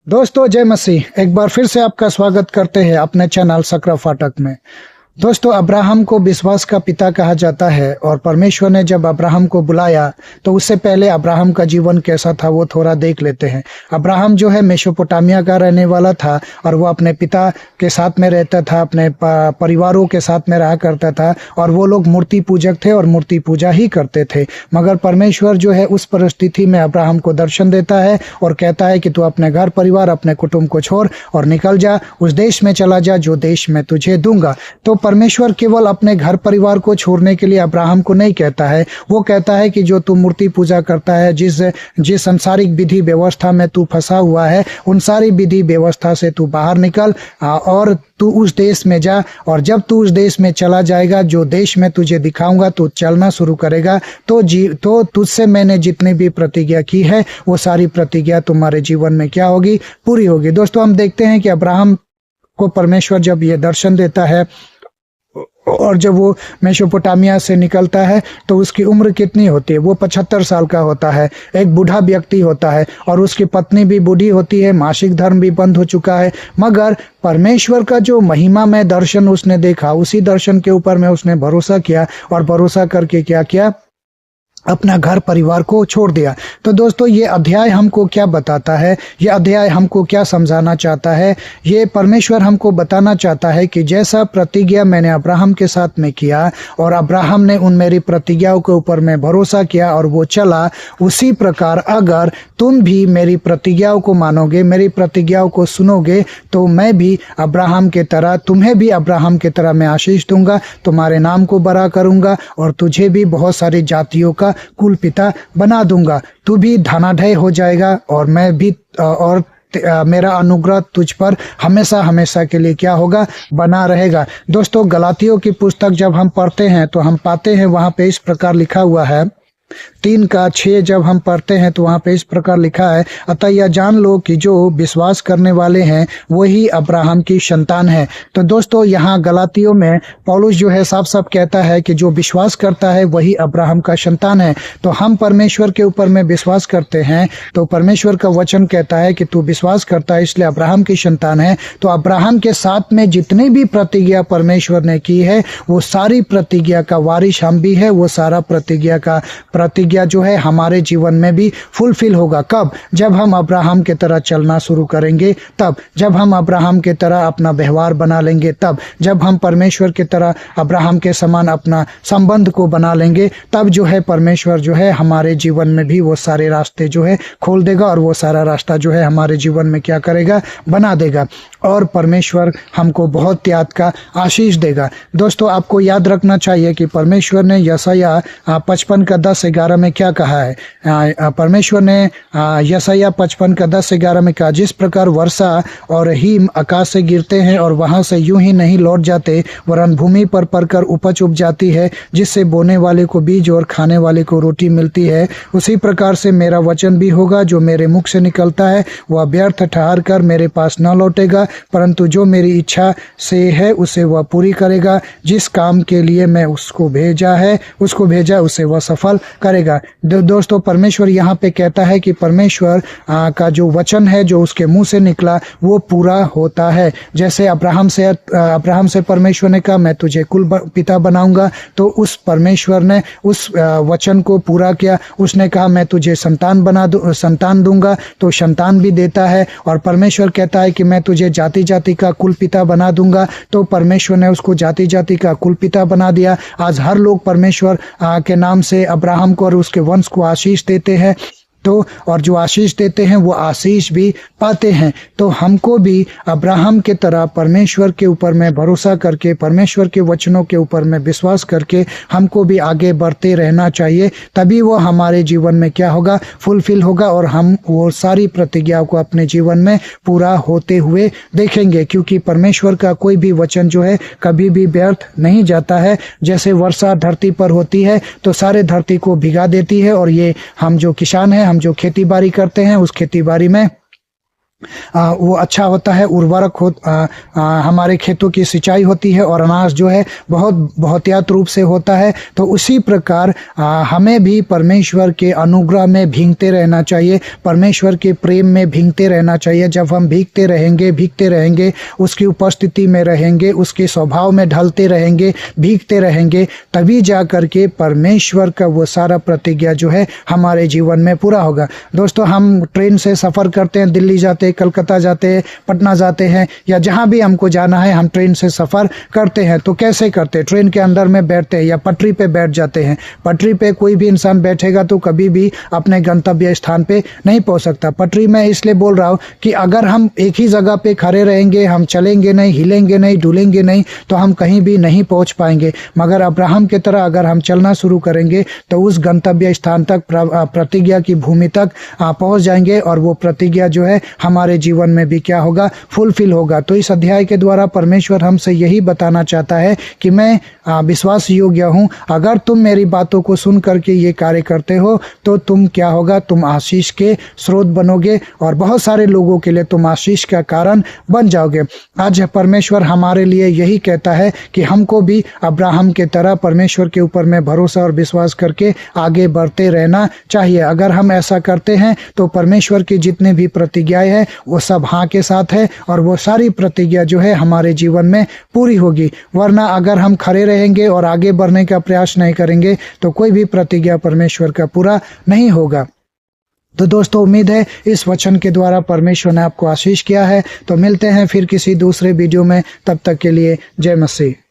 दोस्तों जय मसीह। एक बार फिर से आपका स्वागत करते हैं अपने चैनल सकरा फाटक में। दोस्तों अब्राहम को विश्वास का पिता कहा जाता है और परमेश्वर ने जब अब्राहम को बुलाया तो उससे पहले अब्राहम का जीवन कैसा था वो थोड़ा देख लेते हैं। अब्राहम जो है मेसोपोटामिया का रहने वाला था और वो अपने पिता के साथ में रहता था, अपने परिवारों के साथ में रहा करता था और वो लोग मूर्ति पूजक थे और मूर्ति पूजा ही करते थे। मगर परमेश्वर जो है उस परिस्थिति में अब्राहम को दर्शन देता है और कहता है कि तू अपने घर परिवार अपने कुटुंब को छोड़ और निकल जा, उस देश में चला जा जो देश मैं तुझे दूंगा। तो परमेश्वर केवल अपने घर परिवार को छोड़ने के लिए अब्राहम को नहीं कहता है, वो कहता है कि जो तू मूर्ति पूजा करता है, जिस सांसारिक विधि व्यवस्था में तू फंसा हुआ है, उन सारी विधि व्यवस्था से तू बाहर निकल और तू उस देश में जा। और जब तू उस देश में चला जाएगा, जो देश में तुझे दिखाऊंगा, तू चलना शुरू करेगा तो तुझसे मैंने जितनी भी प्रतिज्ञा की है वो सारी प्रतिज्ञा तुम्हारे जीवन में क्या होगी, पूरी होगी। दोस्तों हम देखते हैं कि अब्राहम को परमेश्वर जब ये दर्शन देता है और जब वो मेसोपोटामिया से निकलता है तो उसकी उम्र कितनी होती है? वो 75 साल का होता है, एक बूढ़ा व्यक्ति होता है और उसकी पत्नी भी बूढ़ी होती है, मासिक धर्म भी बंद हो चुका है। मगर परमेश्वर का जो महिमा में दर्शन उसने देखा, उसी दर्शन के ऊपर में उसने भरोसा किया और भरोसा करके क्या किया, अपना घर परिवार को छोड़ दिया। तो दोस्तों ये अध्याय हमको क्या बताता है, ये अध्याय हमको क्या समझाना चाहता है? ये परमेश्वर हमको बताना चाहता है कि जैसा प्रतिज्ञा मैंने अब्राहम के साथ में किया और अब्राहम ने उन मेरी प्रतिज्ञाओं के ऊपर में भरोसा किया और वो चला, उसी प्रकार अगर तुम भी मेरी प्रतिज्ञाओं को मानोगे, मेरी प्रतिज्ञाओं को सुनोगे, तो मैं भी अब्राहम के तरह, तुम्हें भी अब्राहम के तरह मैं आशीष दूंगा, तुम्हारे नाम को बड़ा करूंगा और तुझे भी बहुत सारी जातियों का कुल पिता बना दूंगा। तू भी धनाढ्य हो जाएगा और मैं भी और मेरा अनुग्रह तुझ पर हमेशा हमेशा के लिए क्या होगा, बना रहेगा। दोस्तों गलातियों की पुस्तक जब हम पढ़ते हैं तो हम पाते हैं वहां पे इस प्रकार लिखा हुआ है, 3:6 जब हम पढ़ते हैं तो वहां पे इस प्रकार लिखा है, अतः यह जान लो कि जो विश्वास करने वाले हैं वही अब्राहम की संतान है। तो दोस्तों यहाँ गलातियों में पौलुस जो है साफ साफ कहता है कि जो विश्वास करता है वही अब्राहम का संतान है। तो हम परमेश्वर के ऊपर में विश्वास करते हैं, तो परमेश्वर का वचन कहता है कि तू विश्वास करता है इसलिए अब्राहम की संतान है। तो अब्राहम के साथ में जितनी भी प्रतिज्ञा परमेश्वर ने की है वो सारी प्रतिज्ञा का वारिस हम भी है, वो सारा प्रतिज्ञा जो है हमारे जीवन में भी फुलफिल होगा। कब? जब हम अब्राहम के तरह चलना शुरू करेंगे, तब जब हम अब्राहम के तरह अपना व्यवहार बना लेंगे, तब जब हम परमेश्वर के तरह अब्राहम के समान अपना संबंध को बना लेंगे, तब जो है परमेश्वर जो है हमारे जीवन में भी वो सारे रास्ते जो है खोल देगा और वो सारा रास्ता जो है हमारे जीवन में क्या करेगा, बना देगा और परमेश्वर हमको बहुत त्याग का आशीष देगा। दोस्तों आपको याद रखना चाहिए कि परमेश्वर ने यशायाह 55:10-11 में क्या कहा है। परमेश्वर ने यशायाह 55:10-11 में कहा, जिस प्रकार वर्षा और हिम आकाश से गिरते हैं और वहां से यूं ही नहीं लौट जाते, वरन भूमि पर पड़कर उपज उग जाती है, जिससे बोने वाले को बीज और खाने वाले को रोटी मिलती है, उसी प्रकार से मेरा वचन भी होगा जो मेरे मुख से निकलता है, वह व्यर्थ ठहर कर मेरे पास न लौटेगा, परंतु जो मेरी इच्छा से है उसे वह पूरी करेगा। जिस काम के लिए मैं उसको भेजा उसे वह सफल करेगा। दोस्तों परमेश्वर यहाँ पे कहता है कि परमेश्वर का जो वचन है जो उसके मुंह से निकला वो पूरा होता है। जैसे अब्राहम से परमेश्वर ने कहा मैं तुझे कुल पिता बनाऊंगा, तो उस परमेश्वर ने उस वचन को पूरा किया। उसने कहा मैं तुझे संतान दूंगा, तो संतान भी देता है। और परमेश्वर कहता है कि मैं तुझे जाति जाति का कुल पिता बना दूंगा, तो परमेश्वर ने उसको जाति जाति का कुल पिता बना दिया। आज हर लोग परमेश्वर के नाम से अब्राहम को और उसके वंश को आशीष देते हैं, तो और जो आशीष देते हैं वो आशीष भी पाते हैं। तो हमको भी अब्राहम के तरह परमेश्वर के ऊपर में भरोसा करके, परमेश्वर के वचनों के ऊपर में विश्वास करके हमको भी आगे बढ़ते रहना चाहिए, तभी वो हमारे जीवन में क्या होगा, फुलफिल होगा और हम वो सारी प्रतिज्ञाओं को अपने जीवन में पूरा होते हुए देखेंगे। क्योंकि परमेश्वर का कोई भी वचन जो है कभी भी व्यर्थ नहीं जाता है। जैसे वर्षा धरती पर होती है तो सारे धरती को भिगा देती है, और ये हम जो किसान हैं, हम जो खेती बाड़ी करते हैं, उस खेती बाड़ी में वो अच्छा होता है, उर्वरक हो, हमारे खेतों की सिंचाई होती है और अनाज जो है बहुत बहुतायत रूप से होता है। तो उसी प्रकार हमें भी परमेश्वर के अनुग्रह में भीगते रहना चाहिए, परमेश्वर के प्रेम में भीगते रहना चाहिए। जब हम भीगते रहेंगे, उसकी उपस्थिति में रहेंगे, उसके स्वभाव में ढलते रहेंगे, भीगते रहेंगे, तभी जा करके परमेश्वर का वो सारा प्रतिज्ञा जो है हमारे जीवन में पूरा होगा। दोस्तों, हम ट्रेन से सफ़र करते हैं, दिल्ली जाते हैं, कलकत्ता जाते हैं, पटना जाते हैं, या जहां भी हमको जाना है हम ट्रेन से सफ़र करते हैं। तो कैसे करते हैं? ट्रेन के अंदर में बैठते हैं या पटरी पे बैठ जाते हैं। पटरी पे कोई भी इंसान बैठेगा तो कभी भी अपने गंतव्य स्थान पे नहीं पहुंच सकता। पटरी में इसलिए बोल रहा हूं कि अगर हम एक ही जगह पे खड़े रहेंगे, हम चलेंगे नहीं, हिलेंगे नहीं, डुलेंगे नहीं, तो हम कहीं भी नहीं पहुंच पाएंगे। मगर अब्राहम की तरह अगर हम चलना शुरू करेंगे तो उस गंतव्य स्थान तक, प्रतिज्ञा की भूमि तक पहुंच जाएंगे, और वो प्रतिज्ञा जो है हमारे जीवन में भी क्या होगा? फुलफिल होगा। तो इस अध्याय के द्वारा परमेश्वर हमसे यही बताना चाहता है कि मैं विश्वास योग्य हूं। अगर तुम मेरी बातों को सुन करके ये कार्य करते हो तो तुम क्या होगा? तुम आशीष के स्रोत बनोगे और बहुत सारे लोगों के लिए तुम आशीष का कारण बन जाओगे। आज परमेश्वर हमारे लिए यही कहता है कि हमको भी अब्राहम के तरह परमेश्वर के ऊपर में भरोसा और विश्वास करके आगे बढ़ते रहना चाहिए। अगर हम ऐसा करते हैं तो परमेश्वर की जितने भी प्रतिज्ञाएं हैं वो सब हाँ के साथ है, और वो सारी प्रतिज्ञा जो है हमारे जीवन में पूरी होगी। वरना अगर हम खड़े रहेंगे और आगे बढ़ने का प्रयास नहीं करेंगे तो कोई भी प्रतिज्ञा परमेश्वर का पूरा नहीं होगा। तो दोस्तों, उम्मीद है इस वचन के द्वारा परमेश्वर ने आपको आशीष किया है। तो मिलते हैं फिर किसी दूसरे वीडियो में, तब तक के लिए जय मसीह।